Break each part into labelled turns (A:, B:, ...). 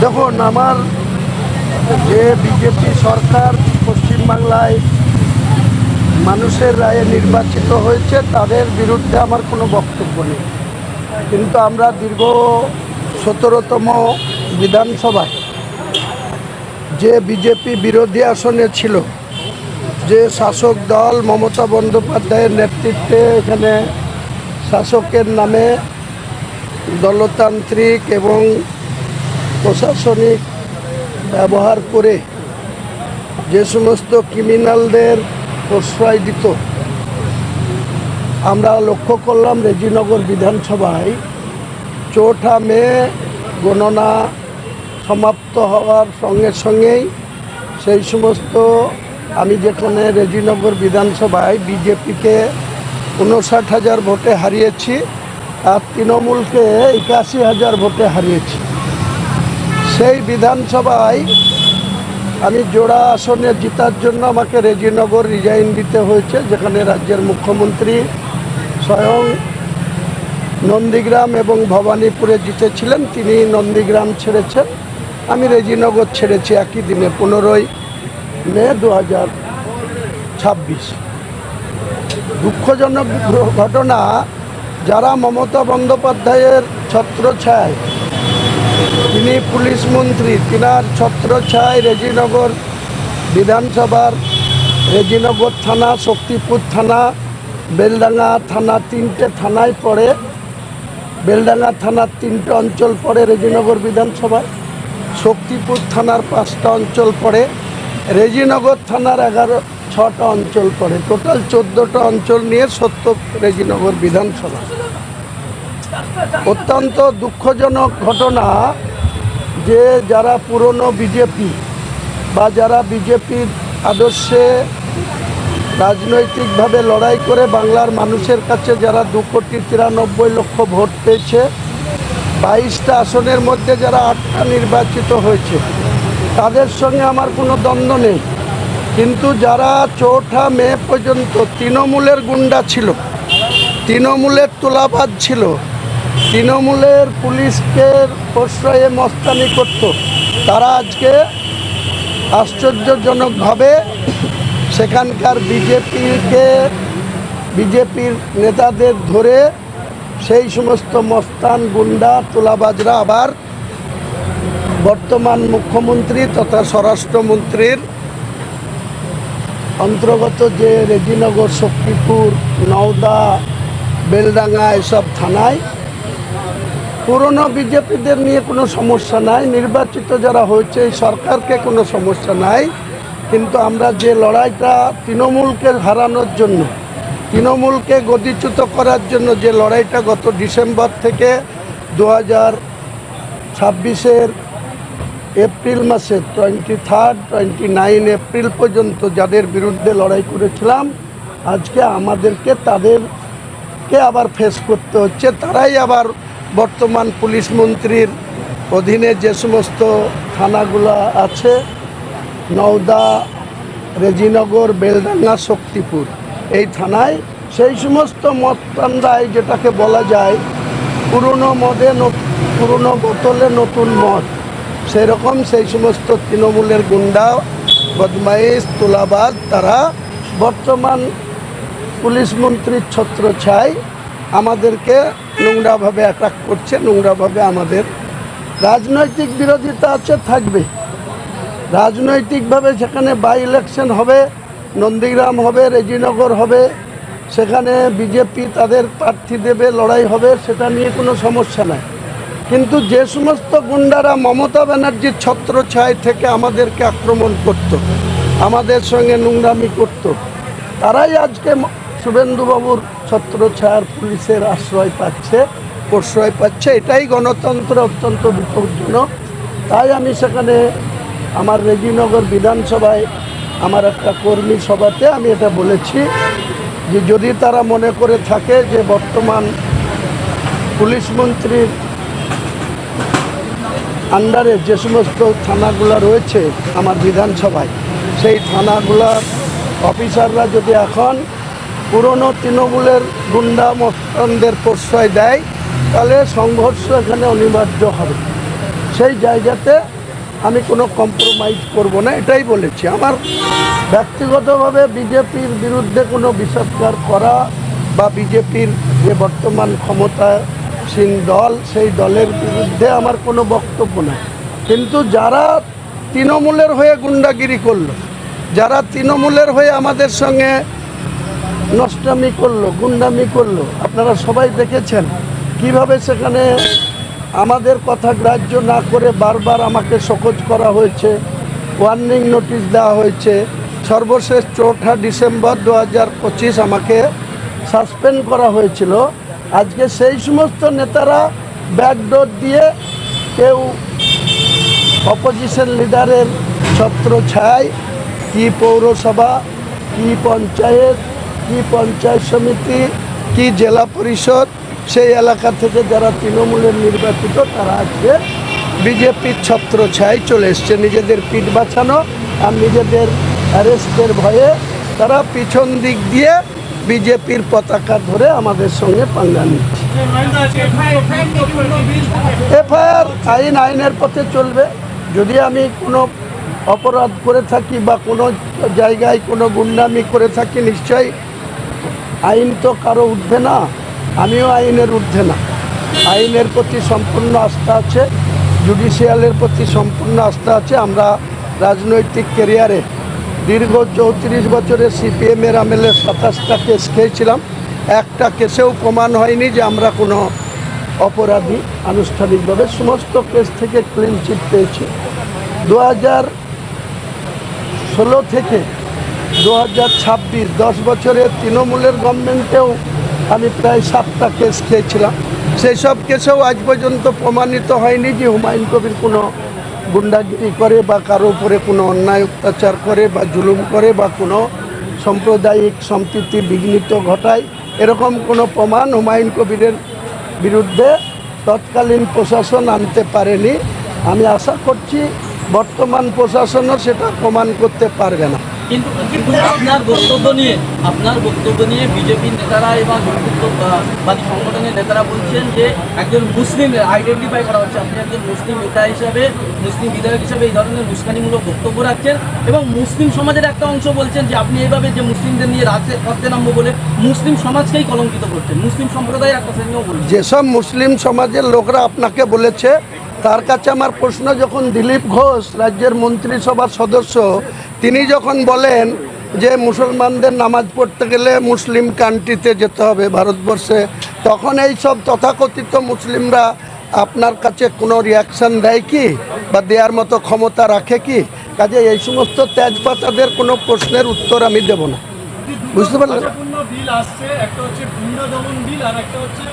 A: দেখুন, আমার যে বিজেপি সরকার পশ্চিমবাংলায় মানুষের রায়ে নির্বাচিত হয়েছে তাদের বিরুদ্ধে আমার কোনো বক্তব্য নেই। কিন্তু আমরা দীর্ঘ 17তম বিধানসভায় যে বিজেপি বিরোধী আসনে ছিল, যে শাসক দল মমতা বন্দ্যোপাধ্যায়ের নেতৃত্বে এখানে শাসকের নামে দলতান্ত্রিক এবং প্রশাসনিক ব্যবহার করে যে সমস্ত ক্রিমিনালদের প্রশ্রয় দিত, আমরা লক্ষ্য করলাম রেজিনগর বিধানসভায় 4ঠা মে গণনা সমাপ্ত হওয়ার সঙ্গে সঙ্গেই সেই সমস্ত আমি যেখানে রেজিনগর বিধানসভায় বিজেপিকে 59,000 ভোটে হারিয়েছি আর তৃণমূলকে 81,000 ভোটে হারিয়েছি। সেই বিধানসভায় আমি জোড়া আসনে জেতার জন্য আমাকে রেজিনগর রিজাইন দিতে হয়েছে, যেখানে রাজ্যের মুখ্যমন্ত্রী স্বয়ং নন্দীগ্রাম এবং ভবানীপুরে জিতেছিলেন, তিনি নন্দীগ্রাম ছেড়েছেন, আমি রেজিনগর ছেড়েছি একই দিনে 15ই মে 2026। দুঃখজনক ঘটনা, যারা মমতা বন্দ্যোপাধ্যায়ের ছত্রছায়ায়, তিনি পুলিশ মন্ত্রী, তিনার ছত্রছায়ায় রেজিনগর বিধানসভার রেজিনগর থানা, শক্তিপুর থানা, বেলডাঙ্গা থানা, 3টে থানায় পড়ে। বেলডাঙ্গা থানার 3টে অঞ্চল পড়ে রেজিনগর বিধানসভায়, শক্তিপুর থানার 5টা অঞ্চল পড়ে, রেজিনগর থানার 6টা অঞ্চল পড়ে। টোটাল 14টা অঞ্চল নিয়ে রেজিনগর বিধানসভা। অত্যন্ত দুঃখজনক ঘটনা যে যারা পুরনো বিজেপি বা যারা বিজেপির আদর্শে রাজনৈতিকভাবে লড়াই করে বাংলার মানুষের কাছে যারা 2,93,00,000 ভোট পেয়েছে, 22টা আসনের মধ্যে যারা 8টা নির্বাচিত হয়েছে, তাদের সঙ্গে আমার কোনো দ্বন্দ্ব নেই। কিন্তু যারা 4ঠা মে পর্যন্ত তৃণমূলের গুন্ডা ছিল, তৃণমূলের তোলাবাজ ছিল, তৃণমূলের পুলিশকে প্রশ্রয়ে মস্তানি করত, তারা আজকে আশ্চর্যজনকভাবে সেখানকার বিজেপির নেতাদের ধরে সেই সমস্ত মস্তান গুন্ডা তোলাবাজরা আবার বর্তমান মুখ্যমন্ত্রী তথা স্বরাষ্ট্রমন্ত্রীর অন্তর্গত যে রেজিনগর, শক্তিপুর, নওদা, বেলডাঙ্গা এসব থানায় পুরনো বিজেপিদের নিয়ে কোনো সমস্যা নাই, নির্বাচিত যারা হয়েছে এই সরকারকে কোনো সমস্যা নাই। কিন্তু আমরা যে লড়াইটা তৃণমূলকে হারানোর জন্য, তৃণমূলকে গদিচ্যুত করার জন্য যে লড়াইটা গত ডিসেম্বর থেকে 2026-এর এপ্রিল মাসের 29 এপ্রিল পর্যন্ত যাদের বিরুদ্ধে লড়াই করেছিলাম, আজকে আমাদেরকে তাদেরকে আবার ফেস করতে হচ্ছে। তারাই আবার বর্তমান পুলিশ মন্ত্রীর অধীনে যে সমস্ত থানাগুলো আছে, নওদা, রেজিনগর, বেলডাঙ্গা, শক্তিপুর, এই থানায় সেই সমস্ত মদপান্ডায়, যেটাকে বলা যায় পুরনো বোতলে নতুন মদ, সেরকম সেই সমস্ত তৃণমূলের গুন্ডা, বদমাইশ, তোলাবাজ, তারা বর্তমান পুলিশ মন্ত্রীর ছত্রছায়ায় আমাদেরকে নোংরাভাবে অ্যাটাক করছে, নোংরাভাবে আমাদের রাজনৈতিক বিরোধিতা আছে, থাকবে। রাজনৈতিকভাবে সেখানে বাই ইলেকশন হবে, নন্দীগ্রাম হবে, রেজিনগর হবে, সেখানে বিজেপি তাদের প্রার্থী দেবে, লড়াই হবে, সেটা নিয়ে কোনো সমস্যা নাই। কিন্তু যে সমস্ত গুন্ডারা মমতা ব্যানার্জির ছত্রছায়ায় থেকে আমাদেরকে আক্রমণ করত, আমাদের সঙ্গে নোংরামি করত, তারাই আজকে শুভেন্দুবাবুর ছত্রছায়ার পুলিশের প্রশ্রয় পাচ্ছে। এটাই গণতন্ত্র অত্যন্ত বিপজ্জনক। তাই আমি সেখানে আমার রেজিনগর বিধানসভায় আমার একটা কর্মী সভাতে আমি এটা বলেছি যে যদি তারা মনে করে থাকে যে বর্তমান পুলিশ মন্ত্রীর আন্ডারে যে সমস্ত থানাগুলো রয়েছে আমার বিধানসভায়, সেই থানাগুলোর অফিসাররা যদি এখন পুরনো তৃণমূলের গুন্ডা মস্তানদের প্রশ্রয় দেয়, তাহলে সংঘর্ষ এখানে অনিবার্য হবে। সেই জায়গাতে আমি কোনো কম্প্রোমাইজ করব না, এটাই বলেছি। আমার ব্যক্তিগতভাবে বিজেপির বিরুদ্ধে কোনো বিষাদগার করা বা বিজেপির যে বর্তমান ক্ষমতাসীন দল সেই দলের বিরুদ্ধে আমার কোনো বক্তব্য নেই। কিন্তু যারা তৃণমূলের হয়ে গুন্ডাগিরি করলো, যারা তৃণমূলের হয়ে আমাদের সঙ্গে নষ্টামি করলো, গুন্ডামি করলো, আপনারা সবাই দেখেছেন কিভাবে সেখানে আমাদের কথা গ্রাহ্য না করে বারবার আমাকে শোকজ করা হয়েছে, ওয়ার্নিং নোটিশ দেওয়া হয়েছে। সর্বশেষ 4 ডিসেম্বর 2025 আমাকে সাসপেন্ড করা হয়েছিল। আজকে সেই সমস্ত নেতারা ব্যাকডোর দিয়ে কেউ অপোজিশন লিডারের ছত্রছায়ায় কি পৌরসভা, কি পঞ্চায়েত, কি পঞ্চায়েত সমিতি, কি জেলা পরিষদ, সেই এলাকা থেকে যারা তৃণমূলের নির্বাচিত তারা আজকে বিজেপির ছত্রছায়ায় চলে এসছে নিজেদের পিঠ বাঁচানো আর নিজেদের অ্যারেস্টের ভয়ে। তারা পিছন দিক দিয়ে বিজেপির পতাকা ধরে আমাদের সঙ্গে পাঙ্গা নিচ্ছে। এফআইআর আইনের পথে চলবে। যদি আমি কোনো অপরাধ করে থাকি বা কোনো জায়গায় কোনো গুন্ডামি করে থাকি, নিশ্চয়ই আইন তো কারো উঠবে না, আমিও আইনের ঊর্ধ্বে না। আইনের প্রতি সম্পূর্ণ আস্থা আছে, জুডিশিয়ালের প্রতি সম্পূর্ণ আস্থা আছে। আমরা রাজনৈতিক ক্যারিয়ারে দীর্ঘ 34 বছরে সিপিএমের আমলে 27টা কেস খেয়েছিলাম। একটা কেসেও প্রমাণ হয়নি যে আমরা কোনো অপরাধী আনুষ্ঠানিকভাবে। সমস্ত কেস থেকে ক্লিন চিট পেয়েছি। 2016 থেকে 2026 10 বছরে তৃণমূলের গভর্নমেন্টেও আমি প্রায় 7টা কেস খেয়েছিলাম। সেই সব কেসেও আজ পর্যন্ত প্রমাণিত হয়নি যে হুমায়ুন কবির কোনো গুন্ডাগিরি করে বা কারো উপরে কোনো অন্যায় অত্যাচার করে বা জুলুম করে বা কোনো সাম্প্রদায়িক সম্প্রীতি বিঘ্নিত ঘটায়। এরকম কোনো প্রমাণ হুমায়ুন কবিরের বিরুদ্ধে তৎকালীন প্রশাসন আনতে পারেনি। আমি আশা করছি বর্তমান প্রশাসনও সেটা প্রমাণ করতে পারবে না।
B: কিন্তু আপনার বক্তব্য নিয়ে বিজেপির নেতারা এবং হিন্দুত্ববাদী সংগঠনের নেতারা বলছেন যে একজন মুসলিম আইডেন্টিফাই করা হচ্ছে, আপনি একজন মুসলিম নেতা হিসাবে, মুসলিম বিধায়ক হিসাবে এই ধরনের উস্কানিমূলক বক্তব্য রাখছেন এবং মুসলিম সমাজের একটা অংশ বলছেন যে আপনি এইভাবে যে মুসলিমদের নিয়ে রাজে করতে নামবো বলে মুসলিম সমাজকেই কলঙ্কিত করছেন, মুসলিম সম্প্রদায়ের একটা শ্রেণীও বলছেন।
A: যেসব মুসলিম সমাজের লোকরা আপনাকে বলেছে তার কাছে আমার প্রশ্ন, যখন দিলীপ ঘোষ রাজ্যের মন্ত্রিসভার সদস্য তিনি যখন বলেন যে মুসলমানদের নামাজ পড়তে গেলে মুসলিম কান্ট্রিতে যেতে হবে ভারতবর্ষে, তখন এই সব তথাকথিত মুসলিমরা আপনার কাছে কোনো রিয়াকশান দেয় কি বা দেওয়ার মতো ক্ষমতা রাখে কি? কাজে এই সমস্ত তেজপাতাদের কোনো প্রশ্নের উত্তর আমি দেব না। বুঝতে পারলেন?
C: বিল আসছে, একটা হচ্ছে গুন্ডা দমন বিল আর একটা হচ্ছে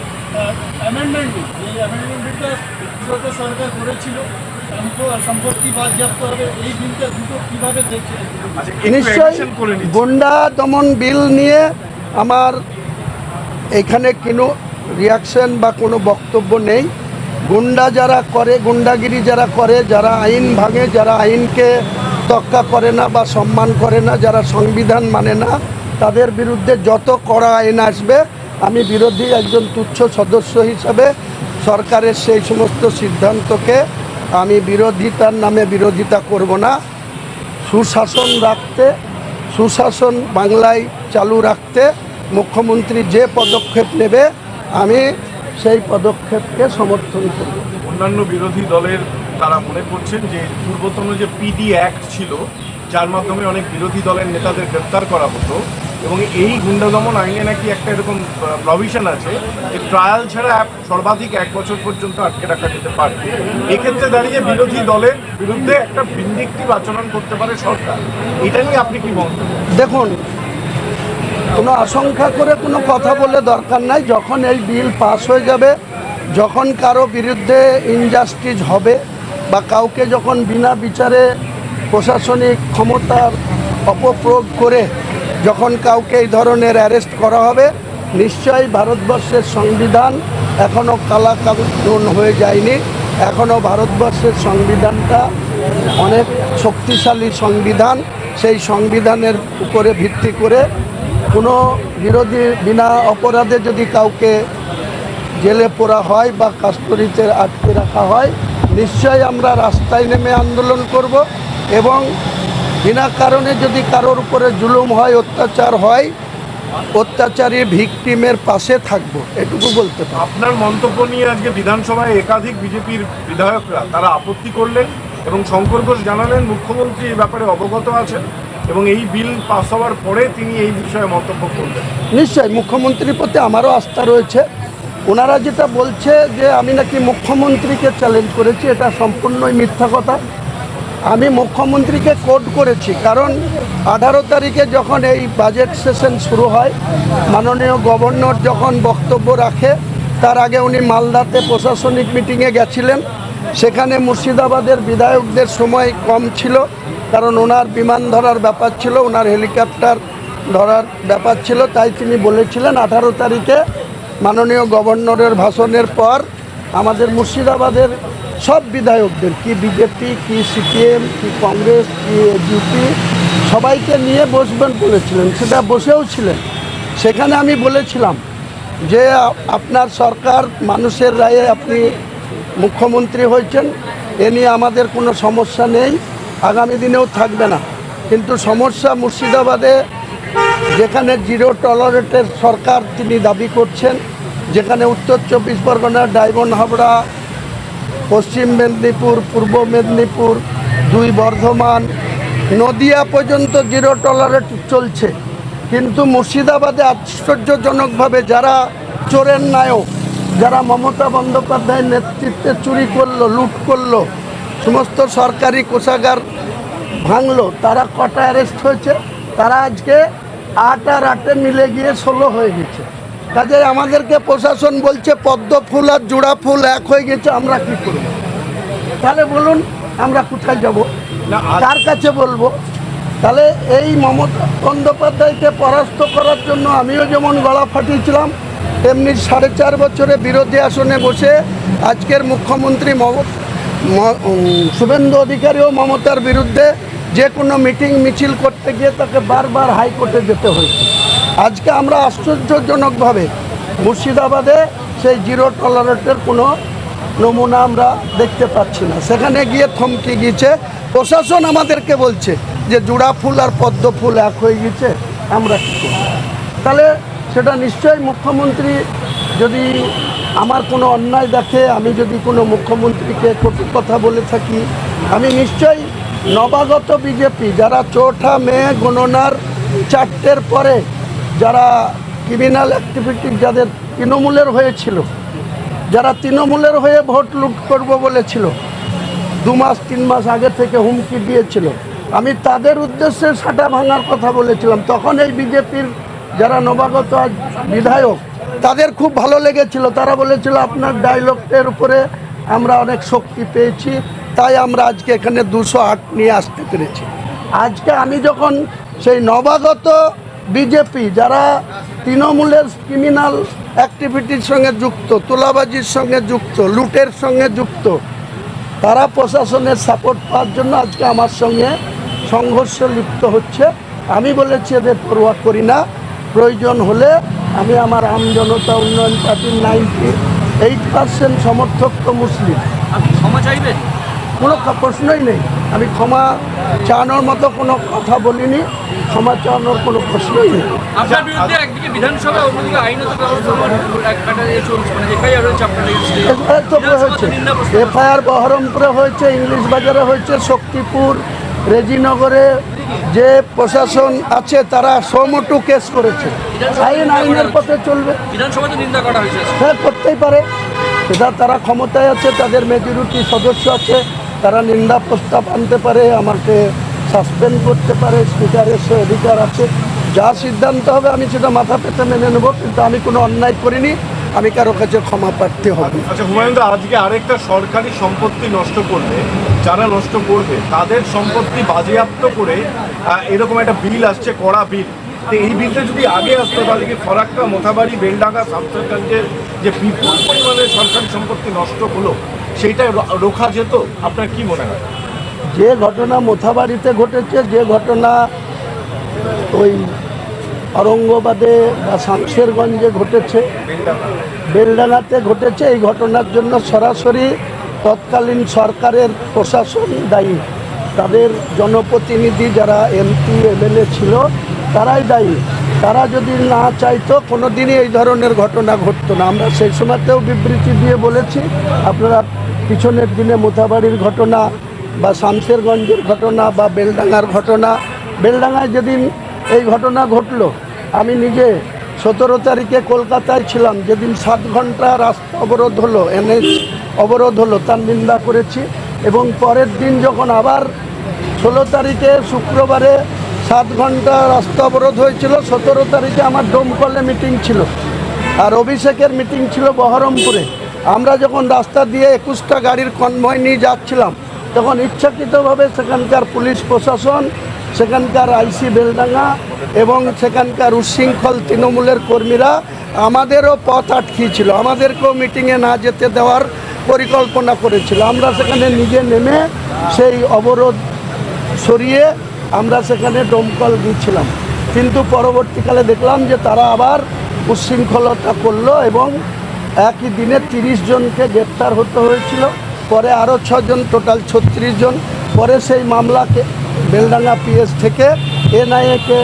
C: অ্যামেন্ডমেন্ট বিল। এই অ্যামেন্ডমেন্ট বিলটা সরকার করেছিল, সম্পত্তি বাজেয়াপ্ত হবে, এই বিলটা দুটো কীভাবে দেখছে?
A: নিশ্চয়ই গুন্ডা দমন বিল নিয়ে আমার এখানে কোনো রিয়াকশন বা কোনো বক্তব্য নেই। গুন্ডা যারা করে, গুন্ডাগিরি যারা করে, যারা আইন ভাঙে, যারা আইনকে তোয়াক্কা করে না বা সম্মান করে না, যারা সংবিধান মানে না, তাদের বিরুদ্ধে যত কড়া আইন আসবে আমি বিরোধী একজন তুচ্ছ সদস্য হিসাবে সরকারের সেই সমস্ত সিদ্ধান্তকে আমি বিরোধিতার নামে বিরোধিতা করব না। সুশাসন রাখতে, সুশাসন বাংলায় চালু রাখতে মুখ্যমন্ত্রী যে পদক্ষেপ নেবে আমি সেই পদক্ষেপকে সমর্থন করব।
D: অন্যান্য বিরোধী দলের তারা মনে করছেন যে পূর্বতন যে পিডি অ্যাক্ট ছিল, যার মাধ্যমে অনেক বিরোধী দলের নেতাদের গ্রেপ্তার করা হতো, এবং এই গুন্ডা দমন আইনে নাকি একটা এরকম প্রভিশন আছে যে ট্রায়াল ছাড়া সর্বাধিক 1 বছর পর্যন্ত আটকে রাখা যেতে পারে। এক্ষেত্রে দাঁড়িয়ে বিরোধী দলের বিরুদ্ধে একটা ভিন্ডিকটিভ আচরণ করতে পারে সরকার। এটা নিয়ে আপনি কি মন্তব্য?
A: দেখুন, কোনো আশঙ্কা করে কোনো কথা বলে দরকার নাই। যখন এই বিল পাস হয়ে যাবে, যখন কারো বিরুদ্ধে ইনজাস্টিস হবে বা কাউকে যখন বিনা বিচারে প্রশাসনিক ক্ষমতার অপপ্রয়োগ করে যখন কাউকে এই ধরনের অ্যারেস্ট করা হবে, নিশ্চয়ই ভারতবর্ষের সংবিধান এখনও কালাকানুন হয়ে যায়নি। এখনও ভারতবর্ষের সংবিধানটা অনেক শক্তিশালী সংবিধান। সেই সংবিধানের উপরে ভিত্তি করে কোনো বিরোধী বিনা অপরাধে যদি কাউকে জেলে পোড়া হয় বা কাস্টডিতে আটকে রাখা হয়, নিশ্চয়ই আমরা রাস্তায় নেমে আন্দোলন করব এবং বিনা কারণে যদি কারোর উপরে জুলুম হয়, অত্যাচার হয়, অত্যাচারী ভিকটিমের পাশে থাকবো, এটুকু বলতে পারি।
D: আপনার মন্তব্য নিয়ে আজকে বিধানসভায় একাধিক বিজেপির বিধায়করা তারা আপত্তি করলেন এবং শঙ্কর ঘোষ জানালেন মুখ্যমন্ত্রী এই ব্যাপারে অবগত আছেন এবং এই বিল পাস হওয়ার পরে তিনি এই বিষয়ে মন্তব্য করবেন।
A: নিশ্চয়ই মুখ্যমন্ত্রীর প্রতি আমারও আস্থা রয়েছে। ওনারা যেটা বলছে যে আমি নাকি মুখ্যমন্ত্রীকে চ্যালেঞ্জ করেছি, এটা সম্পূর্ণই মিথ্যা কথা। আমি মুখ্যমন্ত্রীকে কোট করেছি, কারণ 18 তারিখে যখন এই বাজেট সেশন শুরু হয়, মাননীয় গভর্নর যখন বক্তব্য রাখে তার আগে উনি মালদাতে প্রশাসনিক মিটিংয়ে গেছিলেন। সেখানে মুর্শিদাবাদের বিধায়কদের সময় কম ছিল, কারণ ওনার বিমান ধরার ব্যাপার ছিল, ওনার হেলিকপ্টার ধরার ব্যাপার ছিল। তাই তিনি বলেছিলেন 18 তারিখে মাননীয় গভর্নরের ভাষণের পর আমাদের মুর্শিদাবাদের সব বিধায়কদের, কি বিজেপি, কি সিপিএম, কি কংগ্রেস, কি এজিপি, সবাইকে নিয়ে বসবেন বলেছিলেন। সেটা বসেও ছিলেন। সেখানে আমি বলেছিলাম যে আপনার সরকার মানুষের রায়ে আপনি মুখ্যমন্ত্রী হয়েছেন, এ নিয়ে আমাদের কোনো সমস্যা নেই, আগামী দিনেও থাকবে না। কিন্তু সমস্যা মুর্শিদাবাদে, যেখানে জিরো টলারেটের সরকার তিনি দাবি করছেন, যেখানে উত্তর 24 পরগনা, ডায়মন্ড হাবড়া, পশ্চিম মেদিনীপুর, পূর্ব মেদিনীপুর, 2 বর্ধমান, নদিয়া পর্যন্ত জিরো টলারেট চলছে। কিন্তু মুর্শিদাবাদে আশ্চর্যজনকভাবে যারা চোরের নায়ক, যারা মমতা বন্দ্যোপাধ্যায়ের নেতৃত্বে চুরি করলো, লুট করলো, সমস্ত সরকারি কোষাগার ভাঙলো, তারা কটা অ্যারেস্ট হয়েছে? তারা আজকে 8 আর 8 মিলে গিয়ে 16 হয়ে গেছে। কাজে আমাদেরকে প্রশাসন বলছে পদ্ম ফুল আর জোড়া ফুল এক হয়ে গেছে, আমরা কি করব? তাহলে বলুন আমরা কোথায় যাব, কার কাছে বলবো? তাহলে এই মমতা বন্দ্যোপাধ্যায়কে পরাস্ত করার জন্য আমিও যেমন গলা ফাটিয়েছিলাম, তেমনি 4.5 বছরে বিরোধী আসনে বসে আজকের মুখ্যমন্ত্রী শুভেন্দু অধিকারীও মমতার বিরুদ্ধে যে কোনো মিটিং মিছিল করতে গিয়ে তাকে বারবার হাইকোর্টে যেতে হয়েছে। আজকে আমরা আশ্চর্যজনকভাবে মুর্শিদাবাদে সেই জিরো টলারেটের কোনো নমুনা আমরা দেখতে পাচ্ছি না। সেখানে গিয়ে থমকে গিয়েছে। প্রশাসন আমাদেরকে বলছে যে জোড়া ফুল আর পদ্ম ফুল এক হয়ে গেছে, আমরা কী করব? তাহলে সেটা নিশ্চয়ই মুখ্যমন্ত্রী, যদি আমার কোনো অন্যায় দেখে, আমি যদি কোনো মুখ্যমন্ত্রীকে কটু কথা বলে থাকি, আমি নিশ্চয়ই নবাগত বিজেপি যারা 4ঠা মে গণনার 4টের পরে যারা ক্রিমিনাল অ্যাক্টিভিটি, যাদের তৃণমূলের হয়েছিল, যারা তৃণমূলের হয়ে ভোট লুট করব বলেছিল, 2 মাস 3 মাস আগে থেকে হুমকি দিয়েছিল, আমি তাদের উদ্দেশ্যে সাটা ভাঙার কথা বলেছিলাম। তখন এই বিজেপির যারা নবাগত বিধায়ক, তাদের খুব ভালো লেগেছিল। তারা বলেছিল আপনার ডায়লগের উপরে আমরা অনেক শক্তি পেয়েছি, তাই আমরা আজকে এখানে 208 নিয়ে আসতে পেরেছি। আজকে আমি যখন সেই নবাগত বিজেপি যারা তৃণমূলের ক্রিমিনাল অ্যাক্টিভিটির সঙ্গে যুক্ত, তোলাবাজির সঙ্গে যুক্ত, লুটের সঙ্গে যুক্ত, তারা প্রশাসনের সাপোর্ট পাওয়ার জন্য আজকে আমার সঙ্গে সংঘর্ষে লিপ্ত হচ্ছে। আমি বলেছি এদের পরোয়া করি না, প্রয়োজন হলে আমি আমার জনতা উন্নয়ন পার্টির 98% সমর্থক তো মুসলিম,
B: আপনি ক্ষমা চাইবেন?
A: কোনো প্রশ্নই নেই। আমি ক্ষমা চাওয়ানোর মতো কোনো কথা বলিনি, ক্ষমা চাওয়ানোর কোনো প্রশ্নই নেই।
B: আপনার বিরুদ্ধে একদিকে বিধানসভা, অন্যদিকে আইনত ব্যবস্থা চলছে, মানে এফআইআর হয়েছে আপনার বিরুদ্ধে।
A: এফআইআর তো হয়েছে, এফআইআর বহরমপুরে হয়েছে, ইংলিশ বাজারে হয়েছে, শক্তিপুর, রেজিনগরে যে প্রশাসন আছে তারা সমটু কেস করেছে। আইনের পথে চলবে।
B: বিধানসভাতে নিন্দা করা হয়েছে।
A: হ্যাঁ, করতেই পারে, সেটা তারা ক্ষমতায় আছে, তাদের মেজরিটি সদস্য আছে, তারা নিন্দা প্রস্তাব আনতে পারে, আমাকে সাসপেন্ড করতে পারে, স্পিকারের সে অধিকার আছে। যা সিদ্ধান্ত হবে আমি সেটা মাথা পেতে মেনে নেব, কিন্তু আমি কোনো অন্যায় করিনি, আমি কারো কাছে ক্ষমা প্রার্থী হব।
D: আচ্ছা হুমায়ুন দা, আজকে আরেকটা সরকারি সম্পত্তি নষ্ট করলে, যারা নষ্ট করবে তাদের সম্পত্তি বাজেয়াপ্ত করে এরকম একটা বিল আসছে, কড়া বিল। তো এই বিলটা যদি আগে আসতো তাহলে কি ফরাক্কা, মোথাবাড়ি, বেলডাঙ্গা, শামসারগঞ্জের যে বিপুল পরিমাণে সরকারি সম্পত্তি নষ্ট হলো সেইটা রোখা যেত? আপনার কি মনে হয়?
A: যে ঘটনা মোথাবাড়িতে ঘটেছে, যে ঘটনা ওই অরঙ্গবাদে বা শামশেরগঞ্জে ঘটেছে, বেলডাঙ্গাতে ঘটেছে, এই ঘটনার জন্য সরাসরি তৎকালীন সরকারের প্রশাসন দায়ী, তাদের জনপ্রতিনিধি যারা এমপি এমএলএ ছিল তারাই দায়ী। তারা যদি না চাইতো কোনো দিনই এই ধরনের ঘটনা ঘটতো না। আমরা সেই সময়তেও বিবৃতি দিয়ে বলেছি, আপনারা পিছনের দিনে মোথাবাড়ির ঘটনা বা শামশেরগঞ্জের ঘটনা বা বেলডাঙ্গার ঘটনা, বেলডাঙ্গায় যেদিন এই ঘটনা ঘটলো আমি নিজে 17 তারিখে কলকাতায় ছিলাম, যেদিন 7 ঘন্টা রাস্তা অবরোধ হলো, এনএইচ অবরোধ হলো, তার নিন্দা করেছি। এবং পরের দিন যখন আবার 16 তারিখে শুক্রবারে 7 ঘন্টা রাস্তা অবরোধ হয়েছিল, 17 তারিখে আমার ডোমকলে মিটিং ছিল আর অভিষেকের মিটিং ছিল বহরমপুরে। আমরা যখন রাস্তা দিয়ে 21টা গাড়ির কনভয় নিয়ে যাচ্ছিলাম, তখন ইচ্ছাকৃতভাবে সেখানকার পুলিশ প্রশাসন, সেখানকার আইসি বেলডাঙ্গা এবং সেখানকার উচ্ছৃঙ্খল তৃণমূলের কর্মীরা আমাদেরও পথ আটকিয়েছিল, আমাদেরকেও মিটিংয়ে না যেতে দেওয়ার পরিকল্পনা করেছিল। আমরা সেখানে নিজে নেমে সেই অবরোধ সরিয়ে আমরা সেখানে ডোমকল দিয়েছিলাম, কিন্তু পরবর্তীকালে দেখলাম যে তারা আবার উচ্ছৃঙ্খলতা করলো এবং একই দিনে 30 জনকে গ্রেপ্তার হতে হয়েছিল। পরে আরও 6 জন, টোটাল 36 জন। পরে সেই মামলাকে বেলডাঙ্গা পিএস থেকে এনআইএকে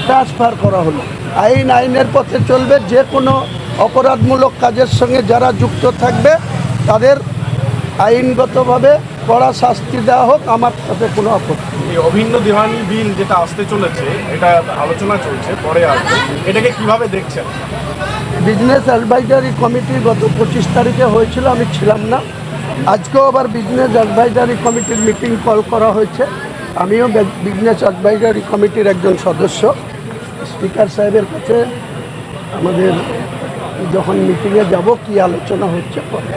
A: ট্রান্সফার করা হলো। আইনের পথে চলবে, যে কোনো অপরাধমূলক কাজের সঙ্গে যারা যুক্ত থাকবে তাদের আইনগতভাবে কড়া শাস্তি দেওয়া হোক, আমার তাতে কোনো আপত্তি নেই।
D: এই অভিন্ন দিওয়ানি বিল যেটা আসতে চলেছে, এটা আলোচনা চলছে, পরে আসবে, এটাকে কিভাবে দেখছেন?
A: বিজনেস অ্যাডভাইজারি কমিটি গত 25 তারিখে হয়েছিল, আমি ছিলাম না। আজকেও আবার বিজনেস অ্যাডভাইজারি কমিটির মিটিং কল করা হয়েছে। আমিও বিজনেস অ্যাডভাইজারি কমিটির একজন সদস্য। স্পিকার সাহেবের কাছে আমাদের যখন মিটিংয়ে যাব কি আলোচনা হচ্ছে পরে।